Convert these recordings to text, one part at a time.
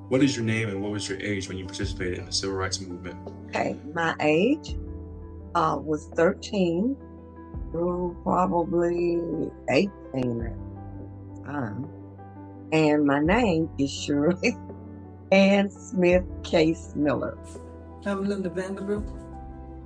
What is your name and what was your age when you participated in the civil rights movement? Okay, my age was 13 through probably 18 at the time. And my name is Shirley Ann Smith Case Miller. I'm Linda Vanderbilt.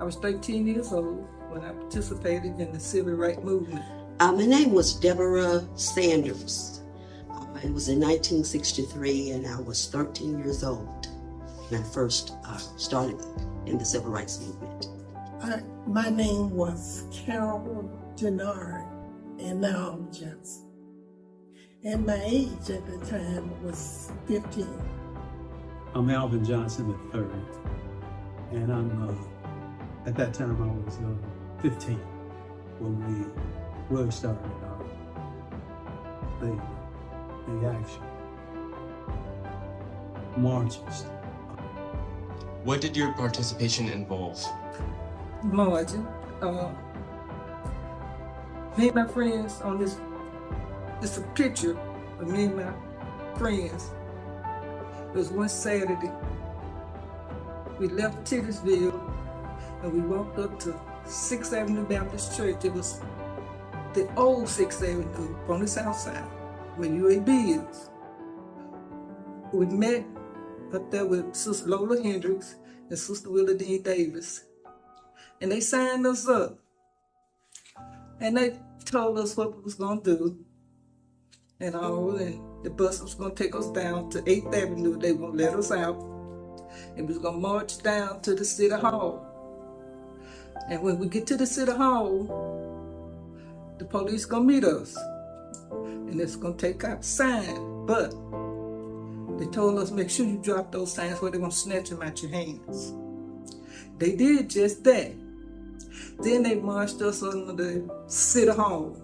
I was 13 years old when I participated in the civil rights movement. My name was Deborah Sanders. It was in 1963, and I was 13 years old when I first started in the civil rights movement. My name was Carol Denard, and now I'm Johnson. And my age at the time was 15. I'm Alvin Johnson III, and at that time I was 15 when we really started the action, marches. What did your participation involve? Marching. Me and my friends on this. It's a picture of me and my friends. It was one Saturday. We left Titusville and we walked up to 6th Avenue Baptist Church. It was the old 6th Avenue on the south side where UAB is. We met up there with Sister Lola Hendricks and Sister Willa Dean Davis. And they signed us up. And they told us what we was gonna do. And the bus was gonna take us down to 8th Avenue. They were gonna let us out. And we was gonna march down to the City Hall. And when we get to the City Hall, the police gonna meet us. And it's gonna take out signs. But they told us, make sure you drop those signs or they're gonna snatch them out your hands. They did just that. Then they marched us under the City Hall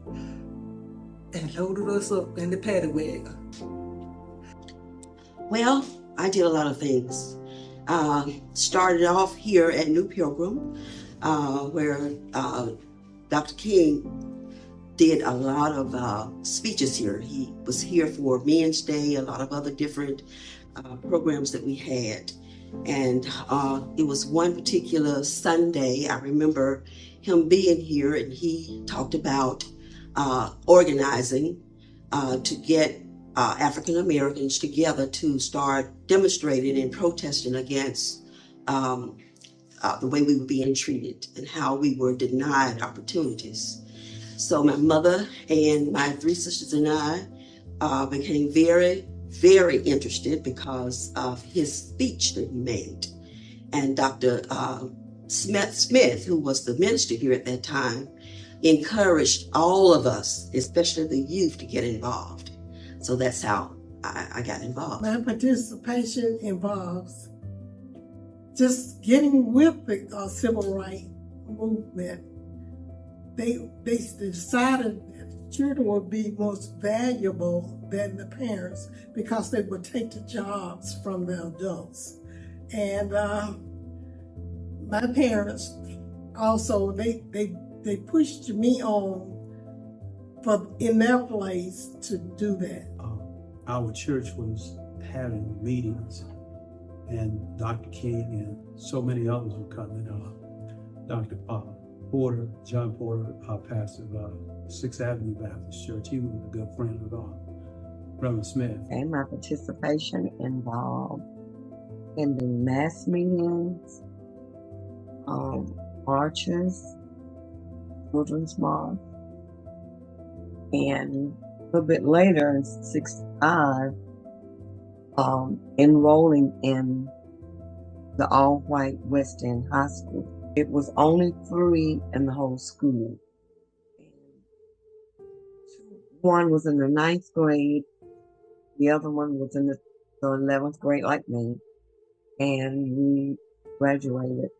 and loaded us up in the paddy wagon. Well, I did a lot of things. Started off here at New Pilgrim, where Dr. King did a lot of speeches here. He was here for Men's Day, a lot of other different programs that we had. And it was one particular Sunday, I remember him being here, and he talked about organizing to get African Americans together to start demonstrating and protesting against the way we were being treated and how we were denied opportunities. So my mother and my 3 sisters and I became very, very interested because of his speech that he made. And Dr. Smith, who was the minister here at that time, encouraged all of us, especially the youth, to get involved. So that's how I got involved. My participation involves just getting with the civil rights movement. They decided that children would be most valuable than the parents because they would take the jobs from the adults. And my parents also, they pushed me on in their place to do that. Our church was having meetings, and Dr. King and so many others were coming. Dr. Porter, John Porter, pastor of 6th Avenue Baptist Church. He was a good friend of Reverend Smith. And my participation involved in the mass meetings, marches, children's march, and a little bit later in 65, enrolling in the all-white West End High School. It was only 3 in the whole school. One was in the 9th grade, the other one was in the 11th grade like me, and we graduated.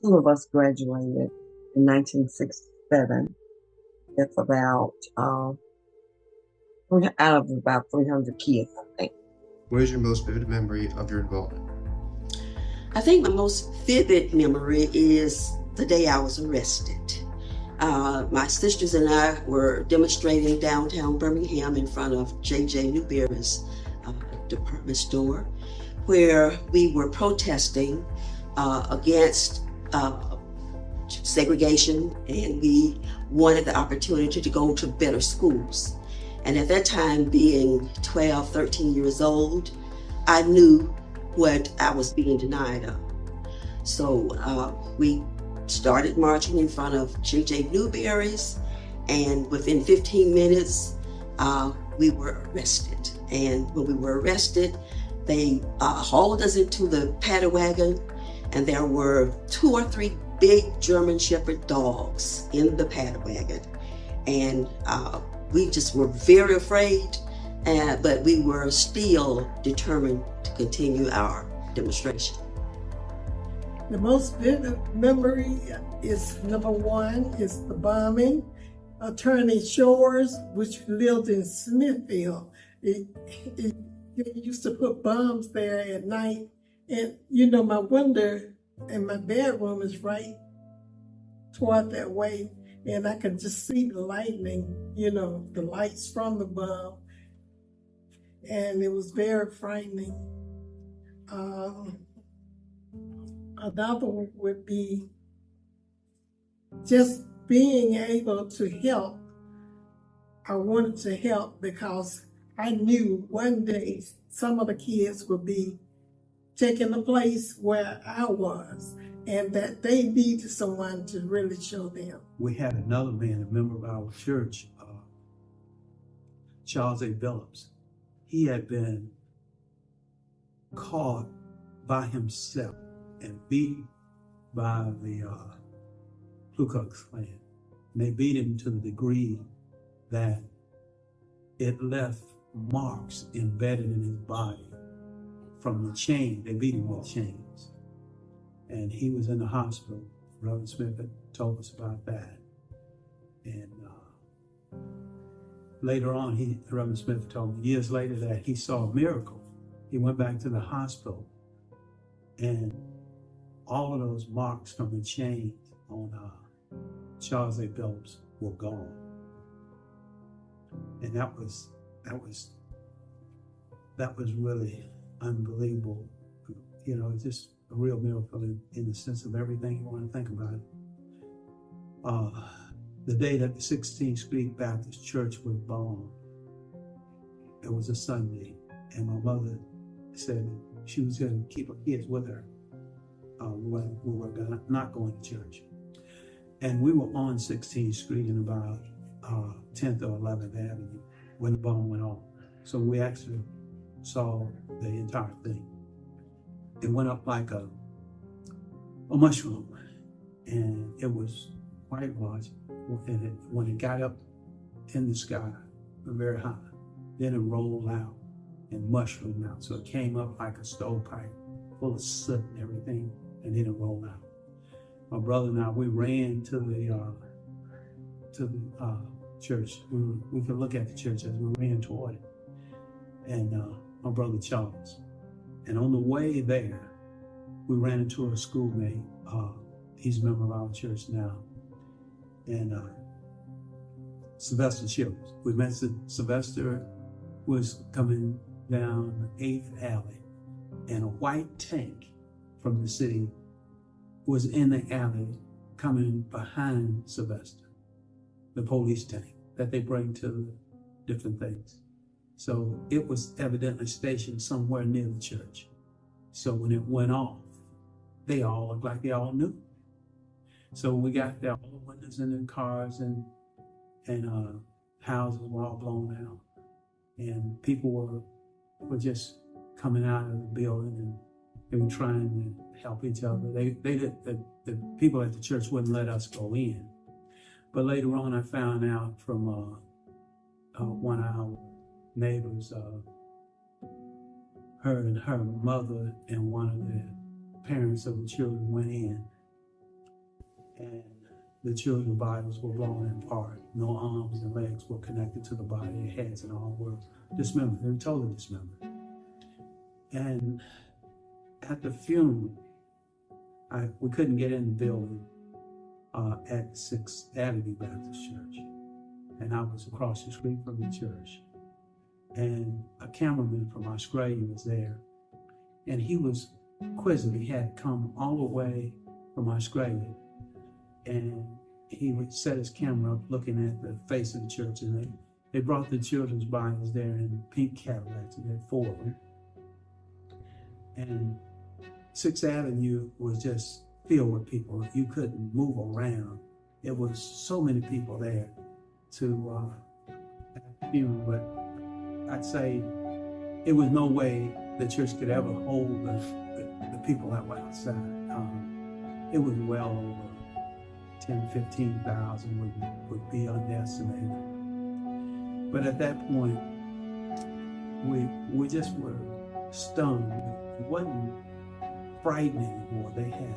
2 of us graduated in 1967. It's about out of about 300 kids, I think. What is your most vivid memory of your involvement? I think my most vivid memory is the day I was arrested. My sisters and I were demonstrating downtown Birmingham in front of J.J. Newberry's department store where we were protesting against segregation, and we wanted the opportunity to go to better schools. And at that time, being 12, 13 years old, I knew what I was being denied of. So we started marching in front of J.J. Newberry's, and within 15 minutes, we were arrested. And when we were arrested, they hauled us into the paddy wagon, and there were 2 or 3 big German Shepherd dogs in the paddy wagon. And we just were very afraid, but we were still determined to continue our demonstration. The most vivid memory is number 1 is the bombing. Attorney Shores, which lived in Smithfield, it used to put bombs there at night. And you know, my window in my bedroom is right toward that way, and I could just see the lightning, you know, the lights from the bomb, and it was very frightening. Another one would be just being able to help. I wanted to help because I knew one day some of the kids would be taking the place where I was, and that they needed someone to really show them. We had another man, a member of our church, Charles A. Billups. He had been caught by himself and beaten by the Ku Klux Klan. And they beat him to the degree that it left marks embedded in his body from the chain. They beat him with chains. And he was in the hospital. Reverend Smith had told us about that. And later on, Reverend Smith told me years later that he saw a miracle. He went back to the hospital, and all of those marks from the chains on Charles A. Billups were gone. And that was really unbelievable. You know, it's just a real miracle in the sense of everything you want to think about it. The day that the 16th Street Baptist Church was bombed, it was a Sunday, and my mother said she was going to keep her kids with her. We were not going to church. And we were on 16th Street in about 10th or 11th Avenue when the bomb went off. So we actually saw the entire thing. It went up like a mushroom, and it was quite large. And when it got up in the sky, very high, then it rolled out and mushroomed out. So it came up like a stovepipe, full of soot and everything, and then it rolled out. My brother and I, we ran to the church. We could look at the church as we ran toward it. And my brother Charles. And on the way there, we ran into a schoolmate. He's a member of our church now. And Sylvester Shields. We met Sylvester was coming down 8th Alley, and a white tank from the city was in the alley coming behind Sylvester, the police tank that they bring to different things. So it was evidently stationed somewhere near the church. So when it went off, they all looked like they all knew. So when we got there, all the windows in the cars and houses were all blown out. And people were just coming out of the building, and they were trying to help each other. The people at the church wouldn't let us go in. But later on, I found out from one of our neighbors, her and her mother and one of the parents of the children went in, and the children's bodies were blown apart. No arms and legs were connected to the body. Their heads and all were dismembered. They were totally dismembered. And at the funeral, we couldn't get in the building at 6th Avenue Baptist Church. And I was across the street from the church. and a cameraman from Australia was there, and he was quizzing. He had come all the way from Australia, and he would set his camera up looking at the face of the church, and they brought the children's Bibles there in pink Cadillacs, and they had 4 of them. And 6th Avenue was just filled with people. You couldn't move around. It was so many people there to funeral, but I'd say it was no way the church could ever hold the people that were outside. It was well over 10, 15,000 would be underestimated. But at that point, we just were stunned. It wasn't frightening anymore. They had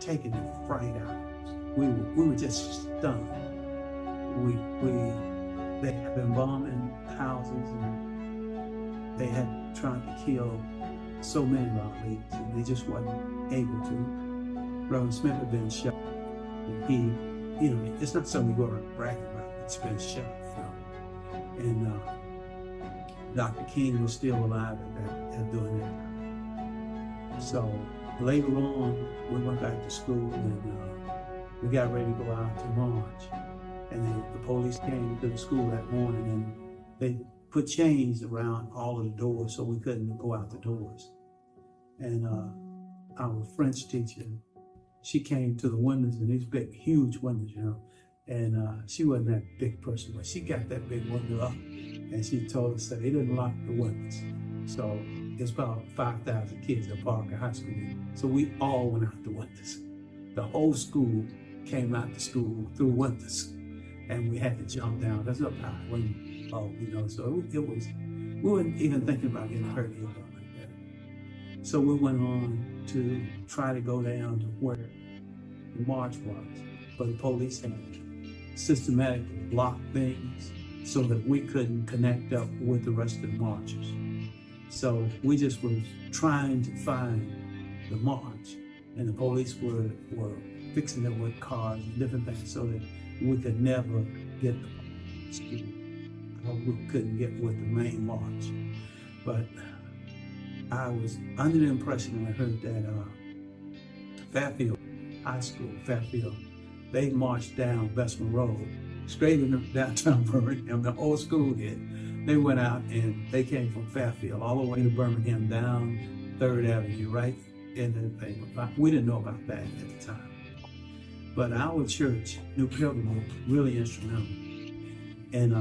taken the fright out of us. We were just stunned. They had been bombing houses, and they had tried to kill so many of our leaders, and they just wasn't able to. Reverend Smith had been shot, and it's not something we go around bragging about. It's been shot, and Dr. King was still alive at doing that. So later on, we went back to school, and we got ready to go out to march. And the police came to the school that morning, and they put chains around all of the doors so we couldn't go out the doors. And our French teacher, she came to the windows, and these big, huge windows, and she wasn't that big person, but she got that big window up, and she told us that they didn't lock the windows. So it's about 5,000 kids at Parker High School. So we all went out the windows. The whole school came out the school through windows. And we had to jump down. That's up high. So it was, we weren't even thinking about getting hurt either like that. So we went on to try to go down to where the march was. But the police had systematically blocked things so that we couldn't connect up with the rest of the marchers. So we just was trying to find the march, and the police were fixing it with cars and different things so that we could never get the school. We couldn't get with the main march. But I was under the impression when I heard that Fairfield High School, Fairfield, they marched down Bessemer Road, straight into downtown Birmingham, the whole school did. They went out and they came from Fairfield all the way to Birmingham, down 3rd Avenue, right into the thing. We didn't know about that at the time. But our church, New Pilgrim, was really instrumental. And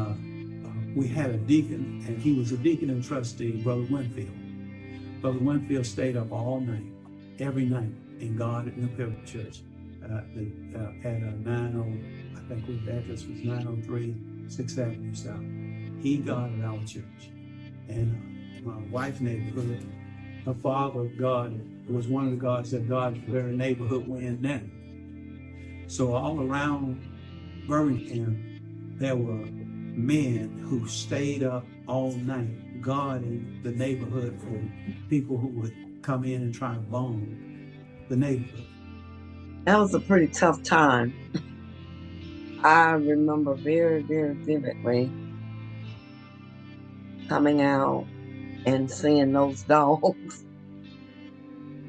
we had a deacon, and he was a deacon and trustee, Brother Winfield. Brother Winfield stayed up all night, every night, in God at New Pilgrim Church. At a 90, I think the address was 903 6th Avenue South. He guarded our church. And my wife's neighborhood, her father guarded, was one of the guards that guarded the very neighborhood we're in now. So all around Birmingham, there were men who stayed up all night guarding the neighborhood for people who would come in and try to bomb the neighborhood. That was a pretty tough time. I remember very, very vividly coming out and seeing those dogs.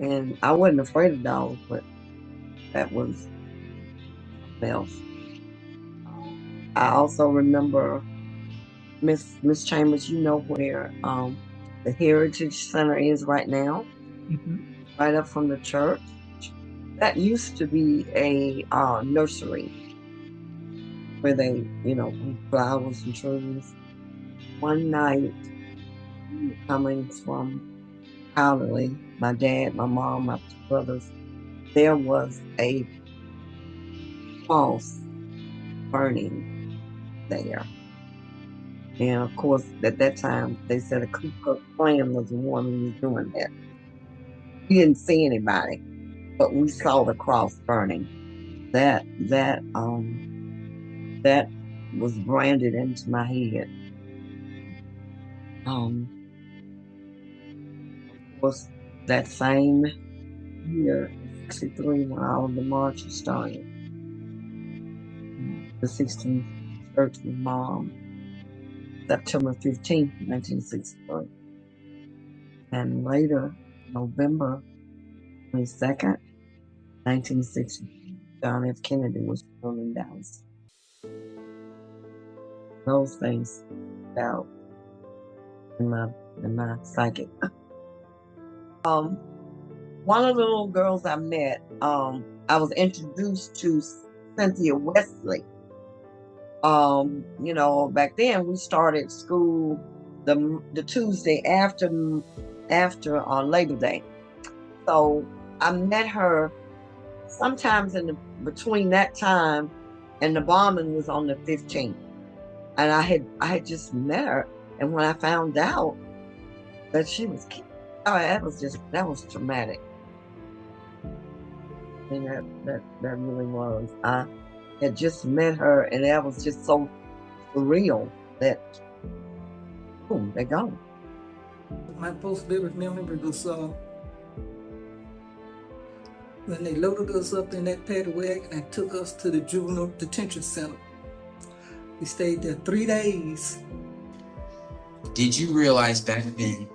And I wasn't afraid of dogs, but that was else. I also remember Miss Chambers, you know where the Heritage Center is right now, right up from the church. That used to be a nursery where they, grew flowers and trees. One night, coming from Powderly, my dad, my mom, my 2 brothers, there was a cross burning there. And of course, at that time, they said a Ku Klux Klan was the one who was doing that. We didn't see anybody, but we saw the cross burning. That was branded into my head. Of course, that same year, 63, when all of the marches started, the 16th Church was bombed. September 15th, 1963. And later, November 22nd, 1960, John F. Kennedy was born in Dallas. Those things out in my psychic. One of the little girls I met, I was introduced to Cynthia Wesley. You know, back then we started school the Tuesday after Labor Day. So I met her sometimes between that time, and the bombing was on the 15th. And I had just met her, and when I found out that she was killed, that was traumatic. And that really was. I had just met her, and that was just so surreal that, boom, they're gone. My most vivid memory was when they loaded us up in that paddy wagon and took us to the juvenile detention center. We stayed there 3 days. Did you realize back then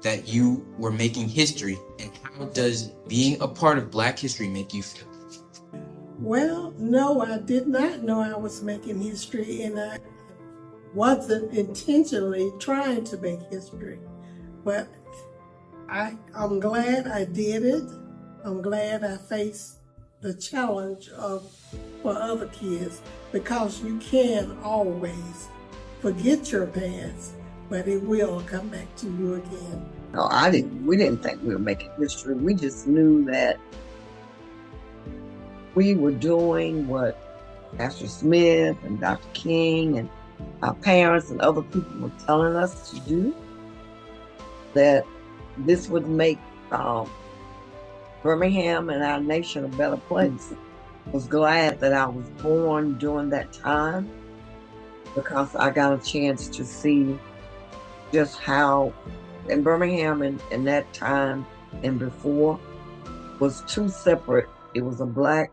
that you were making history, and how does being a part of Black history make you feel? Well, no, I did not know I was making history, and I wasn't intentionally trying to make history. But I'm glad I did it. I'm glad I faced the challenge for other kids, because you can always forget your past, but it will come back to you again. No, we didn't think we were making history. We just knew that we were doing what Pastor Smith and Dr. King and our parents and other people were telling us to do, that this would make Birmingham and our nation a better place. I was glad that I was born during that time, because I got a chance to see just how in Birmingham in that time and before was two separate. It was a Black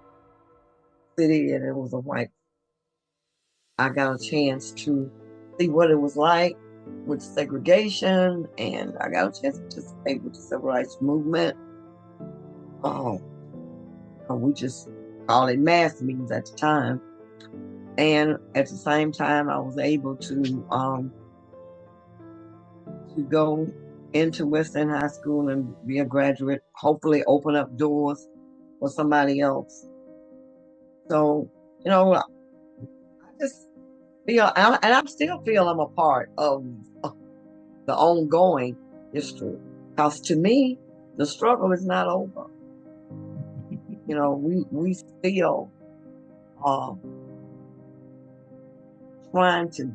city and it was a white. I got a chance to see what it was like with segregation, and I got a chance to participate with the Civil Rights Movement. We just called it mass meetings at the time. And at the same time, I was able to go into West End High School and be a graduate, hopefully open up doors for somebody else. So, you know, I just feel, and I still feel I'm a part of the ongoing history. Because to me, the struggle is not over. You know, we still trying to,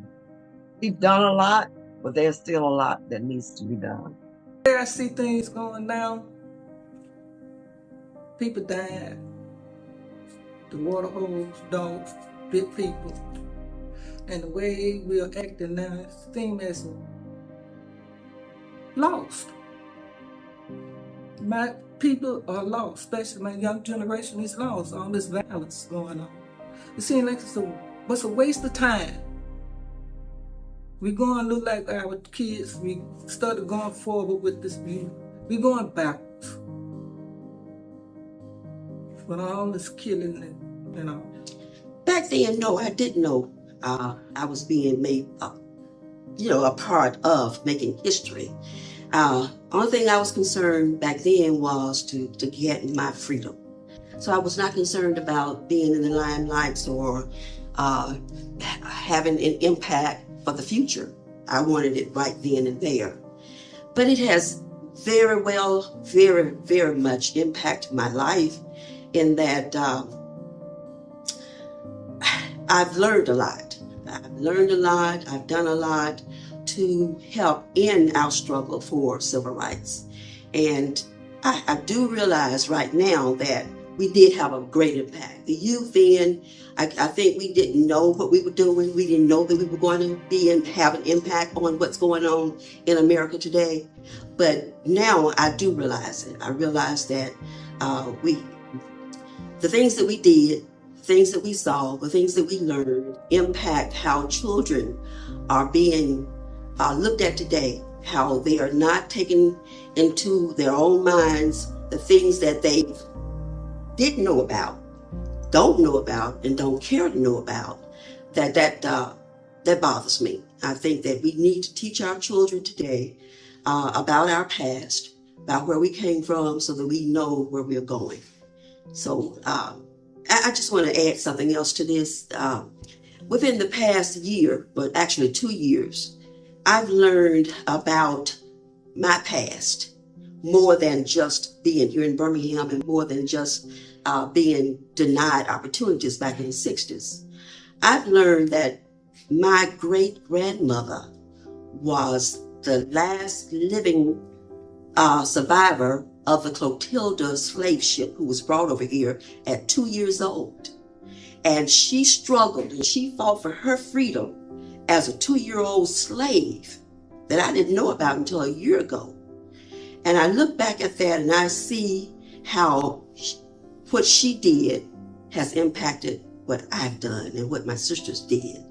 we've done a lot, but there's still a lot that needs to be done. Where I see things going now, people died. The water holes, dogs, bit people. And the way we are acting now seems as lost. My people are lost, especially my young generation is lost. All this violence going on. It seems like it's a waste of time. We're going to look like our kids. We started going forward with this view. We're going backwards. With all this killing and all. Back then, no, I didn't know I was being made, a part of making history. Only thing I was concerned back then was to get my freedom. So I was not concerned about being in the limelights or having an impact for the future. I wanted it right then and there. But it has very much impacted my life in that I've learned a lot. I've done a lot to help in our struggle for civil rights. And I do realize right now that we did have a great impact. The youth then, I think we didn't know what we were doing. We didn't know that we were going to have an impact on what's going on in America today. But now I do realize it. I realize that the things that we did things that we saw, the things that we learned impact how children are being looked at today, how they are not taking into their own minds the things that they didn't know about, don't know about, and don't care to know about. That bothers me. I think that we need to teach our children today about our past, about where we came from, so that we know where we're going. So I just want to add something else to this. Within the past year, but actually 2 years, I've learned about my past more than just being here in Birmingham and more than just being denied opportunities back in the 60s. I've learned that my great-grandmother was the last living survivor of the Clotilda slave ship, who was brought over here at 2 years old. And she struggled and she fought for her freedom as a 2-year-old slave that I didn't know about until a year ago. And I look back at that and I see how what she did has impacted what I've done and what my sisters did.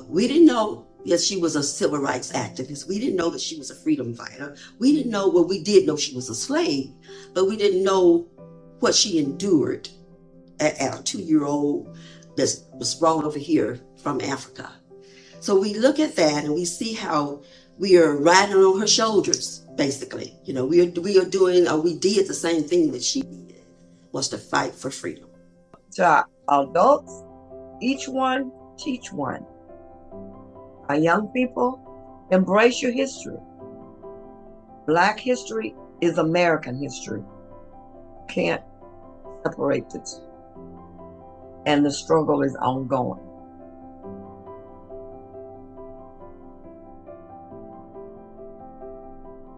We didn't know that she was a civil rights activist. We didn't know that she was a freedom fighter. We didn't know, well, we did know she was a slave, but we didn't know what she endured at a 2-year-old that was brought over here from Africa. So we look at that and we see how we are riding on her shoulders, basically. You know, we are doing, or we did the same thing that she did, was to fight for freedom. To our adults, each one, teach one. Our young people, embrace your history. Black history is American history. Can't separate the two. And the struggle is ongoing.